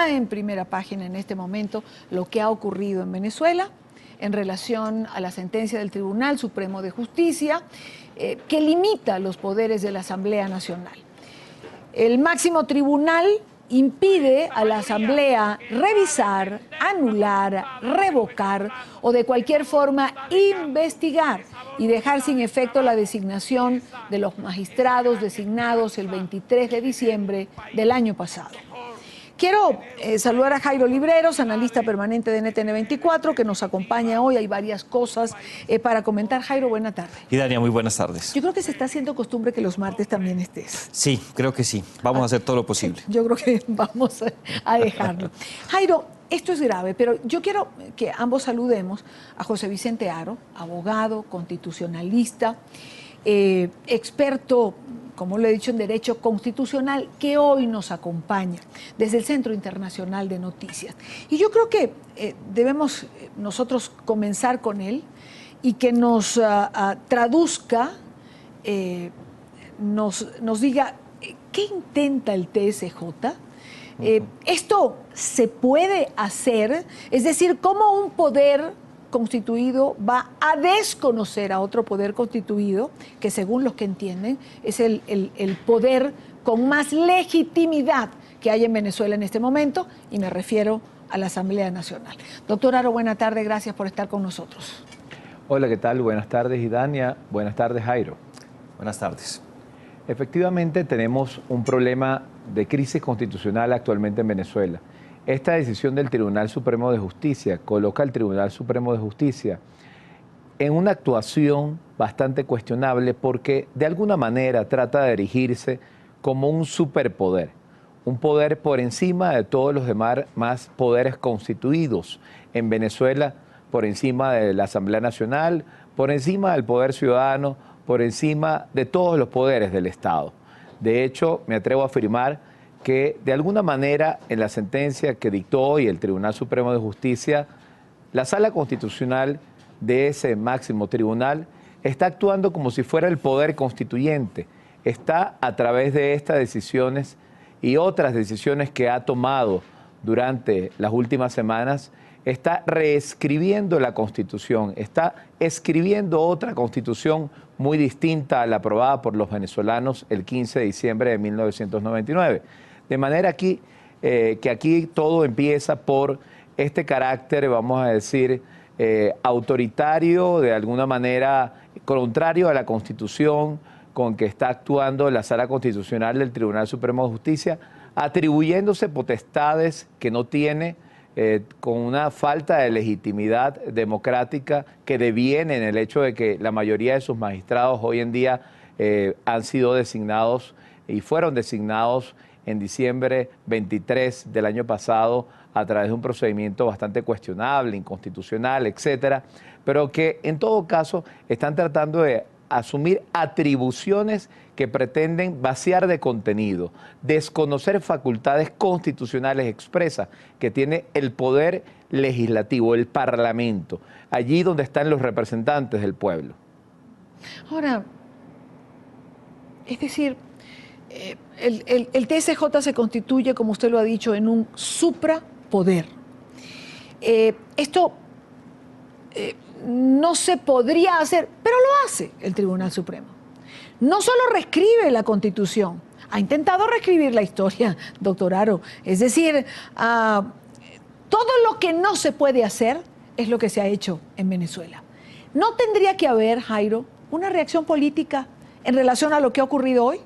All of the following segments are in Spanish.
está en primera página en este momento lo que ha ocurrido en Venezuela en relación a la sentencia del Tribunal Supremo de Justicia que limita los poderes de la Asamblea Nacional. El máximo tribunal impide a la Asamblea revisar, anular, revocar o de cualquier forma investigar y dejar sin efecto la designación de los magistrados designados el 23 de diciembre del año pasado. Quiero saludar a Jairo Libreros, analista permanente de NTN24, que nos acompaña hoy. Hay varias cosas para comentar. Jairo, buena tarde. Y Dania, muy buenas tardes. Yo creo que se está haciendo costumbre que los martes también estés. Sí, creo que sí. Vamos a hacer todo lo posible. Yo creo que vamos a dejarlo. Jairo, esto es grave, pero yo quiero que ambos saludemos a José Vicente Haro, abogado, constitucionalista, experto, como lo he dicho, en Derecho Constitucional, que hoy nos acompaña desde el Centro Internacional de Noticias. Y yo creo que debemos nosotros comenzar con él y que nos traduzca, nos diga qué intenta el TSJ. ¿Esto se puede hacer? Es decir, ¿cómo un poder constituido va a desconocer a otro poder constituido, que según los que entienden es el poder con más legitimidad que hay en Venezuela en este momento, y me refiero a la Asamblea Nacional? Doctor Haro, buena tarde, gracias por estar con nosotros. Hola, ¿qué tal? Buenas tardes, Idania. Buenas tardes, Jairo. Buenas tardes. Efectivamente, tenemos un problema de crisis constitucional actualmente en Venezuela. Esta decisión del Tribunal Supremo de Justicia coloca al Tribunal Supremo de Justicia en una actuación bastante cuestionable porque de alguna manera trata de erigirse como un superpoder, un poder por encima de todos los demás poderes constituidos en Venezuela, por encima de la Asamblea Nacional, por encima del poder ciudadano, por encima de todos los poderes del Estado. De hecho, me atrevo a afirmar que de alguna manera en la sentencia que dictó hoy el Tribunal Supremo de Justicia, la Sala Constitucional de ese máximo tribunal está actuando como si fuera el poder constituyente. Está a través de estas decisiones y otras decisiones que ha tomado durante las últimas semanas, está reescribiendo la Constitución, está escribiendo otra Constitución muy distinta a la aprobada por los venezolanos el 15 de diciembre de 1999. De manera que aquí todo empieza por este carácter, vamos a decir, autoritario, de alguna manera contrario a la Constitución, con que está actuando la Sala Constitucional del Tribunal Supremo de Justicia, atribuyéndose potestades que no tiene, con una falta de legitimidad democrática que deviene en el hecho de que la mayoría de sus magistrados hoy en día han sido designados y fueron designados en diciembre 23 del año pasado a través de un procedimiento bastante cuestionable, inconstitucional, etcétera, pero que en todo caso están tratando de asumir atribuciones que pretenden vaciar de contenido, desconocer facultades constitucionales expresas que tiene el poder legislativo, el Parlamento, allí donde están los representantes del pueblo. Ahora, es decir, el TSJ se constituye, como usted lo ha dicho, en un suprapoder. Esto no se podría hacer, pero lo hace el Tribunal Supremo. No solo reescribe la Constitución, ha intentado reescribir la historia, doctor Haro. Es decir, todo lo que no se puede hacer es lo que se ha hecho en Venezuela. ¿No tendría que haber, Jairo, una reacción política en relación a lo que ha ocurrido hoy?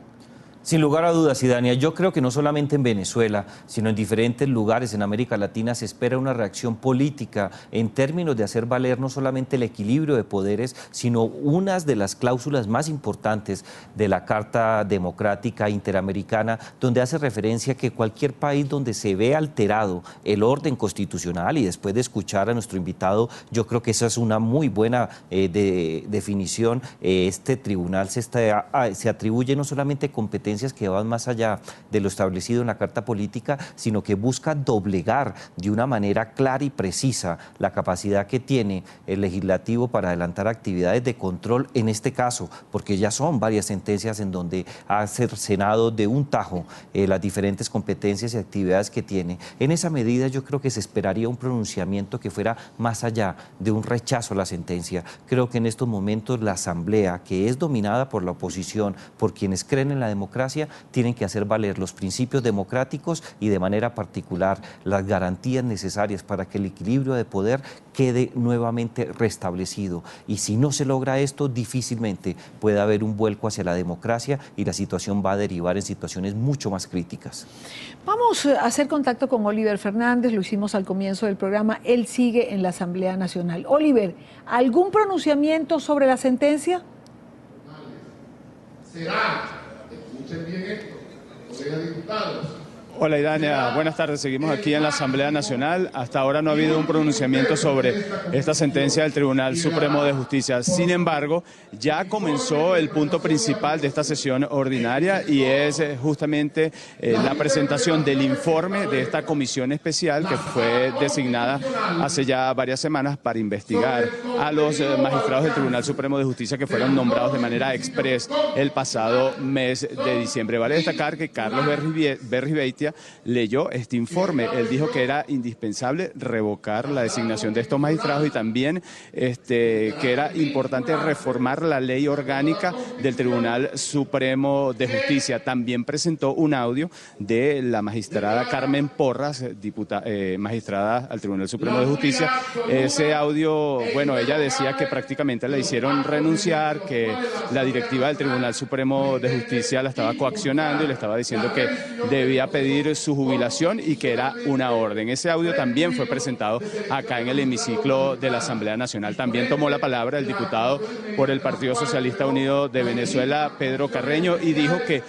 Sin lugar a dudas, Idania, yo creo que no solamente en Venezuela, sino en diferentes lugares en América Latina se espera una reacción política en términos de hacer valer no solamente el equilibrio de poderes, sino unas de las cláusulas más importantes de la Carta Democrática Interamericana, donde hace referencia que cualquier país donde se ve alterado el orden constitucional, y después de escuchar a nuestro invitado, yo creo que esa es una muy buena definición, este tribunal se atribuye no solamente competencia competencias que van más allá de lo establecido en la Carta Política, sino que busca doblegar de una manera clara y precisa la capacidad que tiene el legislativo para adelantar actividades de control, en este caso, porque ya son varias sentencias en donde ha cercenado de un tajo las diferentes competencias y actividades que tiene. En esa medida yo creo que se esperaría un pronunciamiento que fuera más allá de un rechazo a la sentencia. Creo que en estos momentos la Asamblea, que es dominada por la oposición, por quienes creen en la democracia, tienen que hacer valer los principios democráticos y de manera particular las garantías necesarias para que el equilibrio de poder quede nuevamente restablecido. Y si no se logra esto, difícilmente puede haber un vuelco hacia la democracia y la situación va a derivar en situaciones mucho más críticas. Vamos a hacer contacto con Oliver Fernández, lo hicimos al comienzo del programa, él sigue en la Asamblea Nacional. Oliver, ¿algún pronunciamiento sobre la sentencia? Será, escuchen bien esto, colegas diputados. Hola Idania, buenas tardes. Seguimos aquí en la Asamblea Nacional. Hasta ahora no ha habido un pronunciamiento sobre esta sentencia del Tribunal Supremo de Justicia. Sin embargo, ya comenzó el punto principal de esta sesión ordinaria y es justamente la presentación del informe de esta comisión especial que fue designada hace ya varias semanas para investigar a los magistrados del Tribunal Supremo de Justicia que fueron nombrados de manera express el pasado mes de diciembre. Vale destacar que Carlos Berribeitia leyó este informe. Él dijo que era indispensable revocar la designación de estos magistrados y también que era importante reformar la ley orgánica del Tribunal Supremo de Justicia. También presentó un audio de la magistrada Carmen Porras, magistrada al Tribunal Supremo de Justicia. Ese audio, bueno, ella decía que prácticamente la hicieron renunciar, que la directiva del Tribunal Supremo de Justicia la estaba coaccionando y le estaba diciendo que debía pedir su jubilación y que era una orden. Ese audio también fue presentado acá en el hemiciclo de la Asamblea Nacional. También tomó la palabra el diputado por el Partido Socialista Unido de Venezuela, Pedro Carreño, y dijo que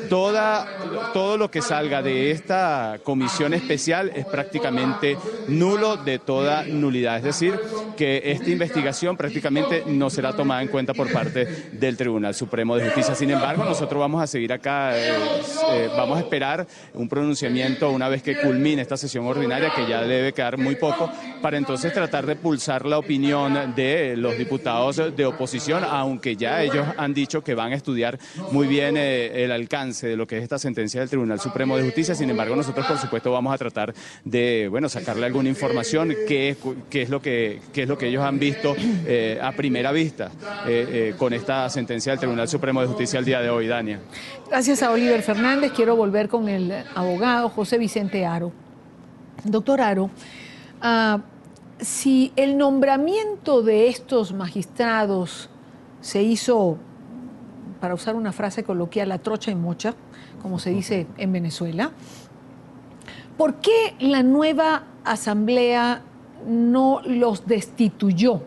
todo lo que salga de esta comisión especial es prácticamente nulo, de toda nulidad. Es decir, que esta investigación prácticamente no será tomada en cuenta por parte del Tribunal Supremo de Justicia. Sin embargo, nosotros vamos a seguir acá, vamos a esperar un pronunciamiento una vez que culmine esta sesión ordinaria, que ya debe quedar muy poco, para entonces tratar de pulsar la opinión de los diputados de oposición, aunque ya ellos han dicho que van a estudiar muy bien el alcance de lo que es esta sentencia del Tribunal Supremo de Justicia. Sin embargo, nosotros por supuesto vamos a tratar de, bueno, sacarle alguna información, qué es lo que ellos han visto a primera vista con esta sentencia del Tribunal Supremo de Justicia el día de hoy, Dania. Gracias a Oliver Fernández. Quiero volver con el abogado José Vicente Haro. Doctor Haro, si el nombramiento de estos magistrados se hizo, para usar una frase coloquial, a trocha y mocha, como se dice en Venezuela, ¿por qué la nueva Asamblea no los destituyó?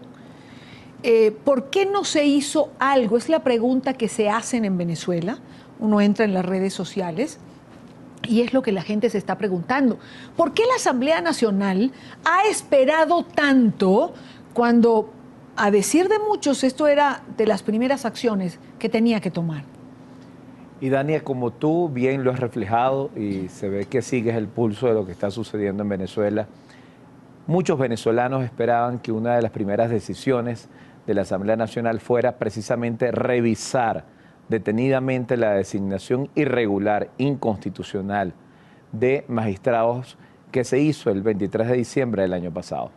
¿Por qué no se hizo algo? Es la pregunta que se hacen en Venezuela. Uno entra en las redes sociales y es lo que la gente se está preguntando. ¿Por qué la Asamblea Nacional ha esperado tanto cuando, a decir de muchos, esto era de las primeras acciones que tenía que tomar? Y Dania, como tú bien lo has reflejado y se ve que sigues el pulso de lo que está sucediendo en Venezuela, muchos venezolanos esperaban que una de las primeras decisiones de la Asamblea Nacional fuera precisamente revisar detenidamente la designación irregular, inconstitucional de magistrados que se hizo el 23 de diciembre del año pasado.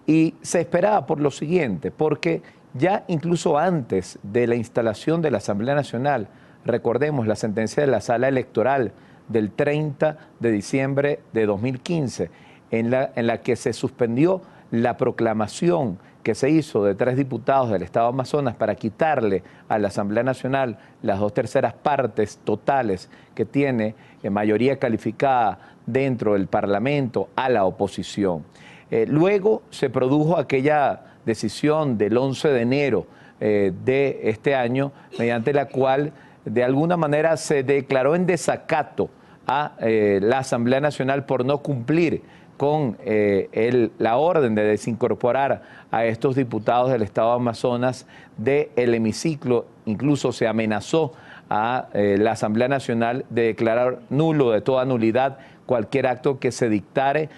Y se esperaba por lo siguiente, porque ya incluso antes de la instalación de la Asamblea Nacional, recordemos la sentencia de la Sala Electoral del 30 de diciembre de 2015, en la que se suspendió la proclamación que se hizo de 3 diputados del Estado Amazonas para quitarle a la Asamblea Nacional las 2/3 partes totales que tiene mayoría calificada dentro del Parlamento a la oposición. Luego se produjo aquella decisión del 11 de enero de este año, mediante la cual de alguna manera se declaró en desacato a la Asamblea Nacional por no cumplir con la orden de desincorporar a estos diputados del Estado Amazonas del hemiciclo. Incluso se amenazó a la Asamblea Nacional de declarar nulo, de toda nulidad, cualquier acto que se dictare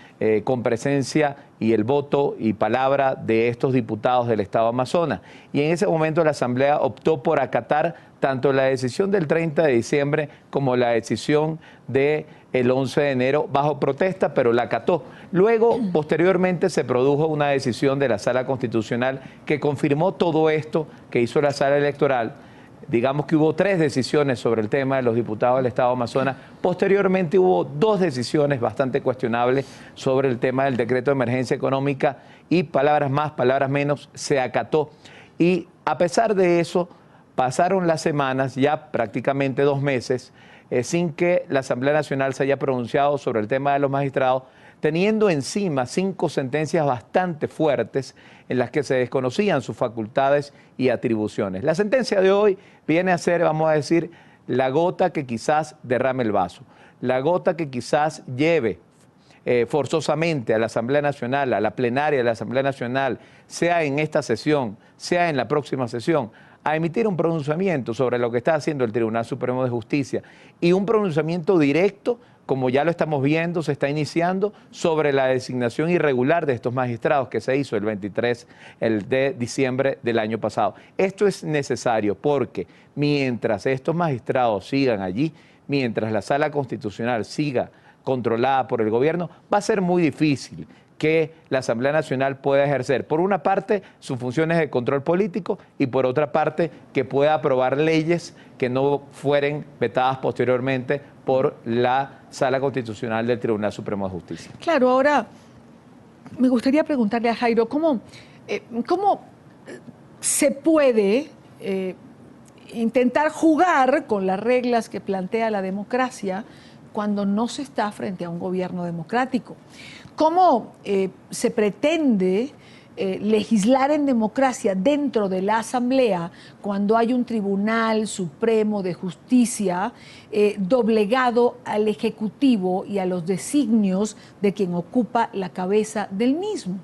con presencia y el voto y palabra de estos diputados del Estado Amazonas. Y en ese momento la Asamblea optó por acatar tanto la decisión del 30 de diciembre como la decisión del 11 de enero bajo protesta, pero la acató. Luego, posteriormente, se produjo una decisión de la Sala Constitucional que confirmó todo esto que hizo la Sala Electoral. Digamos que hubo 3 decisiones sobre el tema de los diputados del Estado Amazonas. Posteriormente hubo 2 decisiones bastante cuestionables sobre el tema del decreto de emergencia económica y palabras más, palabras menos, se acató. Y a pesar de eso, pasaron las semanas, ya prácticamente 2 meses, sin que la Asamblea Nacional se haya pronunciado sobre el tema de los magistrados, teniendo encima 5 sentencias bastante fuertes en las que se desconocían sus facultades y atribuciones. La sentencia de hoy viene a ser, vamos a decir, la gota que quizás derrame el vaso, la gota que quizás lleve forzosamente a la Asamblea Nacional, a la plenaria de la Asamblea Nacional, sea en esta sesión, sea en la próxima sesión, a emitir un pronunciamiento sobre lo que está haciendo el Tribunal Supremo de Justicia y un pronunciamiento directo, como ya lo estamos viendo, se está iniciando sobre la designación irregular de estos magistrados que se hizo el 23 de diciembre del año pasado. Esto es necesario porque mientras estos magistrados sigan allí, mientras la Sala Constitucional siga controlada por el gobierno, va a ser muy difícil que la Asamblea Nacional pueda ejercer, por una parte, sus funciones de control político y por otra parte, que pueda aprobar leyes que no fueren vetadas posteriormente por la Sala Constitucional del Tribunal Supremo de Justicia. Claro, ahora me gustaría preguntarle a Jairo, ¿cómo se puede intentar jugar con las reglas que plantea la democracia cuando no se está frente a un gobierno democrático? ¿Cómo se pretende legislar en democracia dentro de la Asamblea cuando hay un Tribunal Supremo de Justicia doblegado al Ejecutivo y a los designios de quien ocupa la cabeza del mismo?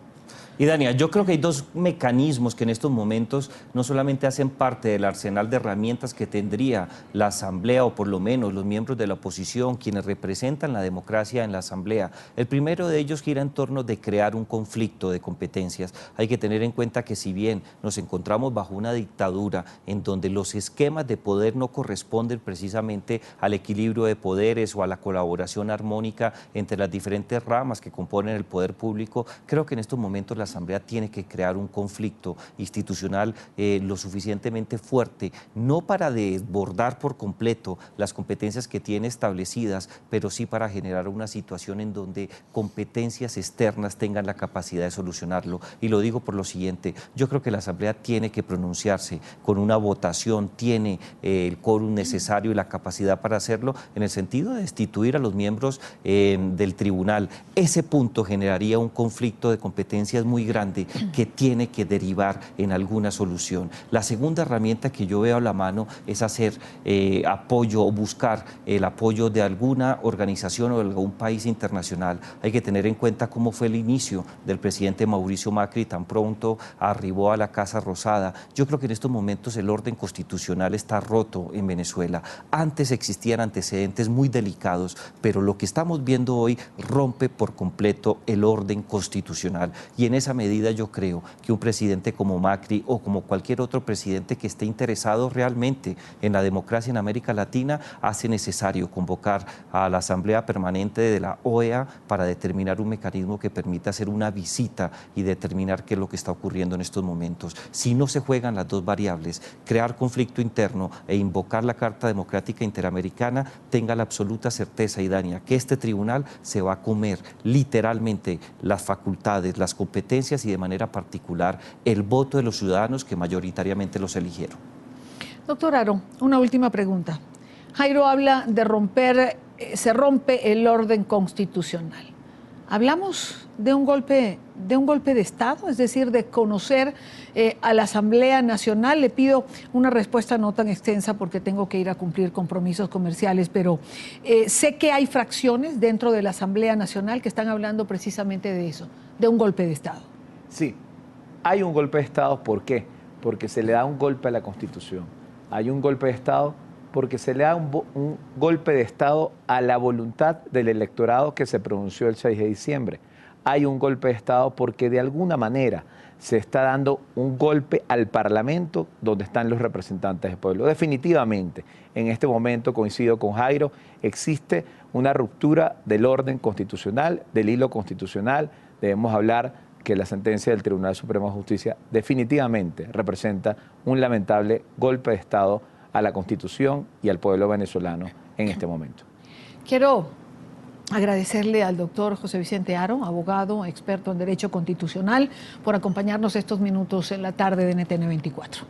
Y Dania, yo creo que hay 2 mecanismos que en estos momentos no solamente hacen parte del arsenal de herramientas que tendría la Asamblea o por lo menos los miembros de la oposición, quienes representan la democracia en la Asamblea. El primero de ellos gira en torno de crear un conflicto de competencias. Hay que tener en cuenta que si bien nos encontramos bajo una dictadura en donde los esquemas de poder no corresponden precisamente al equilibrio de poderes o a la colaboración armónica entre las diferentes ramas que componen el poder público, creo que en estos momentos la Asamblea tiene que crear un conflicto institucional lo suficientemente fuerte, no para desbordar por completo las competencias que tiene establecidas, pero sí para generar una situación en donde competencias externas tengan la capacidad de solucionarlo. Y lo digo por lo siguiente, yo creo que la Asamblea tiene que pronunciarse con una votación, tiene el quórum necesario y la capacidad para hacerlo en el sentido de destituir a los miembros del tribunal. Ese punto generaría un conflicto de competencias muy grande que tiene que derivar en alguna solución. La segunda herramienta que yo veo a la mano es hacer apoyo o buscar el apoyo de alguna organización o de algún país internacional. Hay que tener en cuenta cómo fue el inicio del presidente Mauricio Macri, tan pronto arribó a la Casa Rosada. Yo creo que en estos momentos el orden constitucional está roto en Venezuela. Antes existían antecedentes muy delicados, pero lo que estamos viendo hoy rompe por completo el orden constitucional. Y en esa medida yo creo que un presidente como Macri o como cualquier otro presidente que esté interesado realmente en la democracia en América Latina hace necesario convocar a la Asamblea Permanente de la OEA para determinar un mecanismo que permita hacer una visita y determinar qué es lo que está ocurriendo en estos momentos. Si no se juegan las 2 variables, crear conflicto interno e invocar la Carta Democrática Interamericana, tenga la absoluta certeza, Idania, que este tribunal se va a comer literalmente las facultades, las competencias y de manera particular el voto de los ciudadanos que mayoritariamente los eligieron. Doctor Haro, una última pregunta. Jairo habla de se rompe el orden constitucional. ¿Hablamos de un golpe de Estado? Es decir, de conocer a la Asamblea Nacional. Le pido una respuesta no tan extensa porque tengo que ir a cumplir compromisos comerciales, pero sé que hay fracciones dentro de la Asamblea Nacional que están hablando precisamente de eso, de un golpe de Estado. Sí, hay un golpe de Estado. ¿Por qué? Porque se le da un golpe a la Constitución. Hay un golpe de Estado porque se le da un golpe de Estado a la voluntad del electorado que se pronunció el 6 de diciembre. Hay un golpe de Estado porque de alguna manera se está dando un golpe al Parlamento donde están los representantes del pueblo. Definitivamente, en este momento, coincido con Jairo, existe una ruptura del orden constitucional, del hilo constitucional. Debemos hablar que la sentencia del Tribunal Supremo de Justicia definitivamente representa un lamentable golpe de Estado a la Constitución y al pueblo venezolano en este momento. Quiero agradecerle al doctor José Vicente Haro, abogado, experto en Derecho Constitucional, por acompañarnos estos minutos en la tarde de NTN 24.